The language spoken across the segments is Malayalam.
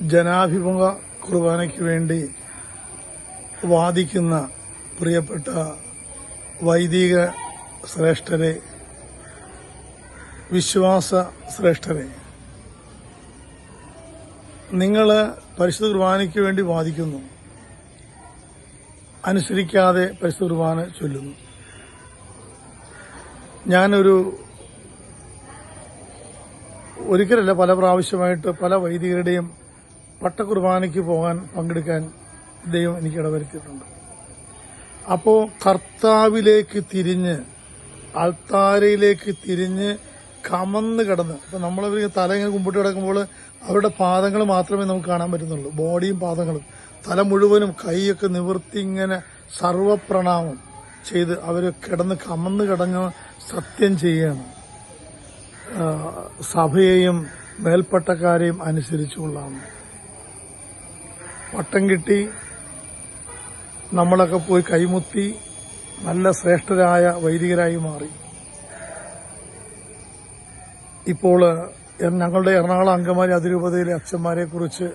ജനാഭിമുഖ കുർബാനയ്ക്ക് വേണ്ടി വാദിക്കുന്ന പ്രിയപ്പെട്ട വൈദിക ശ്രേഷ്ഠരെ, വിശ്വാസ ശ്രേഷ്ഠരെ, നിങ്ങൾ പരിശുദ്ധ കുർബാനയ്ക്ക് വേണ്ടി വാദിക്കുന്നു, അനുസരിക്കാതെ പരിശുദ്ധ കുർബാന ചൊല്ലുന്നു. ഞാനൊരു ഒരിക്കലല്ല പല പ്രാവശ്യമായിട്ട് പല വൈദികരുടെയും പട്ടക്കുർബാനയ്ക്ക് പങ്കെടുക്കാൻ ദൈവം എനിക്ക് ഇടവരുത്തിയിട്ടുണ്ട്. അപ്പോൾ കർത്താവിലേക്ക് തിരിഞ്ഞ്, അൾത്താരയിലേക്ക് തിരിഞ്ഞ് കമന്ന് കിടന്ന്, ഇപ്പൊ നമ്മളവർ തല ഇങ്ങനെ കുമ്പിട്ട് കിടക്കുമ്പോൾ അവരുടെ പാദങ്ങൾ മാത്രമേ നമുക്ക് കാണാൻ പറ്റുന്നുള്ളൂ, ബോഡിയും പാദങ്ങളും. തല മുഴുവനും കൈയൊക്കെ നിവർത്തി ഇങ്ങനെ സർവപ്രണാമം ചെയ്ത് അവർ കിടന്ന് കമന്ന് കിടന്ന് സത്യം ചെയ്യണം, സഭയെയും മേൽപ്പട്ടക്കാരെയും അനുസരിച്ചുകൊള്ളാം. പട്ടം കിട്ടി നമ്മളൊക്കെ പോയി കൈമുത്തി നല്ല ശ്രേഷ്ഠരായ വൈദികരായി മാറി. ഇപ്പോൾ ഞങ്ങളുടെ എറണാകുളം അങ്കമാലി അതിരൂപതയിലെ അച്ഛന്മാരെ കുറിച്ച്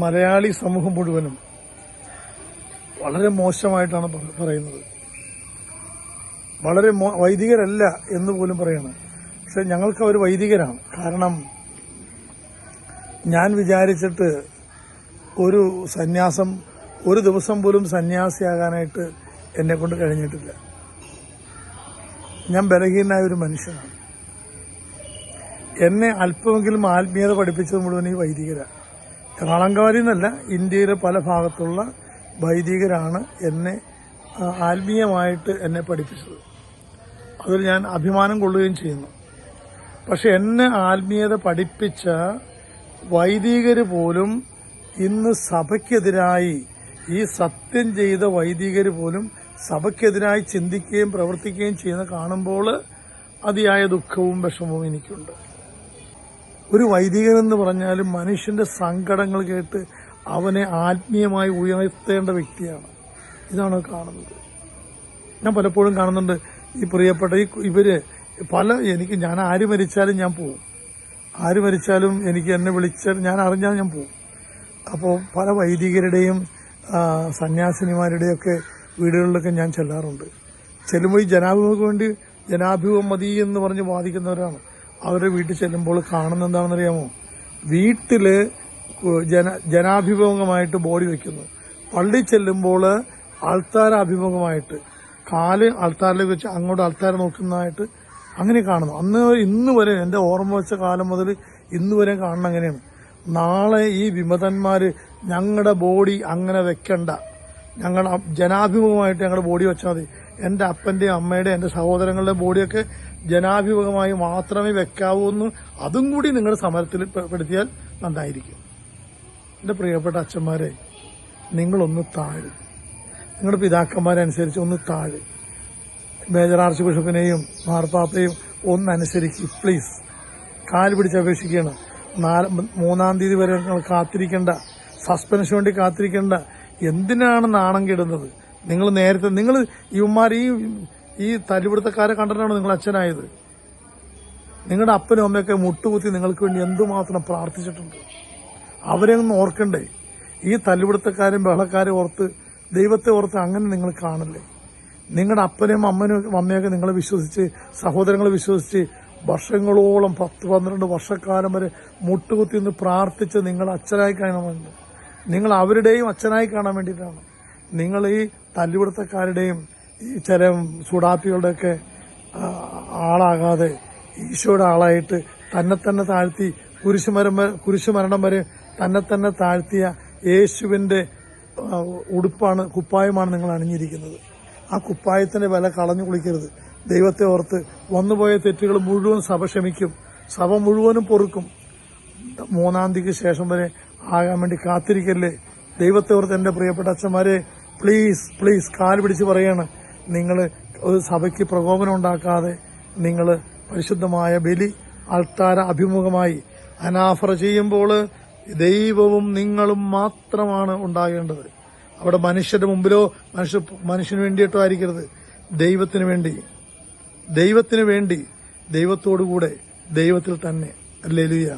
മലയാളി സമൂഹം മുഴുവനും വളരെ മോശമായിട്ടാണ് പറയുന്നത്. വളരെ വൈദികരല്ല എന്ന് പോലും പറയണം. പക്ഷെ ഞങ്ങൾക്ക് അവർ വൈദികരാണ്. കാരണം ഞാൻ വിചാരിച്ചിട്ട് ഒരു സന്യാസം, ഒരു ദിവസം പോലും സന്യാസിയാകാനായിട്ട് എന്നെ കൊണ്ട് കഴിഞ്ഞിട്ടില്ല. ഞാൻ ബലഹീനനായ ഒരു മനുഷ്യനാണ്. എന്നെ അല്പമെങ്കിലും ആത്മീയത പഠിപ്പിച്ചത് മുഴുവൻ ഈ വൈദികരാണ്. എറണാകുളം എന്നല്ല, ഇന്ത്യയിലെ പല ഭാഗത്തുള്ള വൈദികരാണ് എന്നെ ആത്മീയമായിട്ട് എന്നെ പഠിപ്പിച്ചത്. അതിൽ ഞാൻ അഭിമാനം കൊള്ളുകയും ചെയ്യുന്നു. പക്ഷെ എന്നെ ആത്മീയത പഠിപ്പിച്ച വൈദികര് പോലും ഇന്ന് സഭയ്ക്കെതിരായി, ഈ സത്യം ചെയ്ത വൈദികര് പോലും സഭയ്ക്കെതിരായി ചിന്തിക്കുകയും പ്രവർത്തിക്കുകയും ചെയ്യുന്ന കാണുമ്പോൾ അതിയായ ദുഃഖവും വിഷമവും എനിക്കുണ്ട്. ഒരു വൈദികനെന്ന് പറഞ്ഞാലും മനുഷ്യന്റെ സങ്കടങ്ങൾ കേട്ട് അവനെ ആത്മീയമായി ഉയർത്തേണ്ട വ്യക്തിയാണ്. ഇതാണ് കാണുന്നത്. ഞാൻ പലപ്പോഴും കാണുന്നുണ്ട് ഈ പ്രിയപ്പെട്ട ഇവര് ഞാൻ ആര് മരിച്ചാലും ഞാൻ പോവും, ആര് മരിച്ചാലും എനിക്ക് എന്നെ വിളിച്ചാൽ ഞാൻ അറിഞ്ഞാൽ ഞാൻ പോവും. അപ്പോൾ പല വൈദികരുടെയും സന്യാസിനിമാരുടെയൊക്കെ വീടുകളിലൊക്കെ ഞാൻ ചെല്ലാറുണ്ട്. ചെല്ലുമ്പോൾ ഈ ജനാഭിമുഖം വേണ്ടി ജനാഭിമുഖം മതി എന്ന് പറഞ്ഞ് വാദിക്കുന്നവരാണ്. അവരുടെ വീട്ടിൽ ചെല്ലുമ്പോൾ കാണുന്ന എന്താണെന്നറിയാമോ? വീട്ടില് ജനാഭിമുഖമായിട്ട് ബോഡി വെക്കുന്നു, പള്ളി ചെല്ലുമ്പോൾ ആൾത്താരാഭിമുഖമായിട്ട് കാല് ആൾത്താരിലേക്ക് വെച്ച് അങ്ങോട്ട് ആൾത്താരെ നോക്കുന്നതായിട്ട് അങ്ങനെ കാണുന്നു. ഇന്ന് വരെ എന്റെ ഓർമ്മ വെച്ച കാലം മുതൽ ഇന്ന് വരെ കാണുന്ന അങ്ങനെയാണ്. നാളെ ഈ വിമതന്മാര് ഞങ്ങളുടെ ബോഡി അങ്ങനെ വെക്കണ്ട, ഞങ്ങൾ ജനാഭിമുഖമായിട്ട് ഞങ്ങളുടെ ബോഡി വെച്ചാൽ മതി, എന്റെ അപ്പന്റെയും അമ്മയുടെയും എന്റെ സഹോദരങ്ങളുടെ ബോഡിയൊക്കെ ജനാഭിമുഖമായി മാത്രമേ വെക്കാവൂ എന്ന് അതും കൂടി നിങ്ങളുടെ സമരത്തിൽ പെടുത്തിയാൽ നന്നായിരിക്കും. എന്റെ പ്രിയപ്പെട്ട അച്ഛന്മാരെ, നിങ്ങളൊന്ന് താഴെ, നിങ്ങളുടെ പിതാക്കന്മാരെ അനുസരിച്ച് ഒന്ന് താഴെ, മേജർ ആർച്ച് ബിഷപ്പിനെയും മാർപ്പാപ്പയും ഒന്നനുസരിച്ച് പ്ലീസ്. കാല് പിടിച്ച് അപേക്ഷിക്കണം. 3-ാം തീയതി വരെ നിങ്ങൾ കാത്തിരിക്കേണ്ട, സസ്പെൻഷന് വേണ്ടി കാത്തിരിക്കേണ്ട. എന്തിനാണ് നാണം കെടുന്നത്? നിങ്ങൾ നേരത്തെ ഇവന്മാർ ഈ തല്ലുപിടുത്തക്കാരെ കണ്ടിട്ടാണ് നിങ്ങൾ അച്ഛനായത്. നിങ്ങളുടെ അപ്പനും അമ്മയൊക്കെ മുട്ടുകുത്തി നിങ്ങൾക്ക് വേണ്ടി എന്തുമാത്രം പ്രാർത്ഥിച്ചിട്ടുണ്ട്. അവരെ ഒന്ന് ഓർക്കണ്ടേ? ഈ തല്ലുപിടുത്തക്കാരും ബഹളക്കാരും ഓർത്ത്, ദൈവത്തെ ഓർത്ത് അങ്ങനെ നിങ്ങൾ കാണല്ലേ? നിങ്ങളുടെ അപ്പനെയും അമ്മയൊക്കെ നിങ്ങളെ വിശ്വസിച്ച്, സഹോദരങ്ങളെ വിശ്വസിച്ച് വർഷങ്ങളോളം 10-12 വർഷക്കാലം വരെ മുട്ടുകുത്തി നിന്ന് പ്രാർത്ഥിച്ച് നിങ്ങൾ അച്ഛനായി കാണണമെന്ന്, നിങ്ങൾ അവരുടെയും അച്ഛനായി കാണാൻ വേണ്ടിയിട്ടാണ്. നിങ്ങൾ ഈ തല്ലുപിടുത്തക്കാരുടെയും ഈ ചില സുഡാപ്പികളുടെയൊക്കെ ആളാകാതെ ഈശോയുടെ ആളായിട്ട് തന്നെ താഴ്ത്തി കുരിശുമരണം വരെ തന്നെ താഴ്ത്തിയ യേശുവിന്റെ കുപ്പായമാണ് നിങ്ങൾ അണിഞ്ഞിരിക്കുന്നത്. ആ കുപ്പായത്തിന്റെ വില കളഞ്ഞു കുളിക്കരുത്. ദൈവത്തെ ഓർത്ത് വന്നുപോയ തെറ്റുകൾ മുഴുവൻ സഭ ക്ഷമിക്കും, സഭ മുഴുവനും പൊറുക്കും. 3-ാം തീയതിക്ക് ശേഷം വരെ ആകാൻ വേണ്ടി കാത്തിരിക്കല്ലേ. ദൈവത്തെ ഓർത്ത് എന്റെ പ്രിയപ്പെട്ട അച്ഛന്മാരെ, പ്ലീസ് കാല് പിടിച്ച് പറയാണ്, നിങ്ങൾ ഒരു സഭയ്ക്ക് പ്രകോപനം ഉണ്ടാക്കാതെ നിങ്ങൾ പരിശുദ്ധമായ ബലി അൾത്താര അഭിമുഖമായി അനാഫറ ചെയ്യുമ്പോൾ ദൈവവും നിങ്ങളും മാത്രമാണ് ഉണ്ടാകേണ്ടത്. അവിടെ മനുഷ്യരുടെ മുമ്പിലോ മനുഷ്യന് വേണ്ടിയിട്ടോ ആയിരിക്കരുത്, ദൈവത്തിന് വേണ്ടി, ദൈവത്തോടുകൂടെ, ദൈവത്തിൽ തന്നെ. ഹല്ലേലൂയ.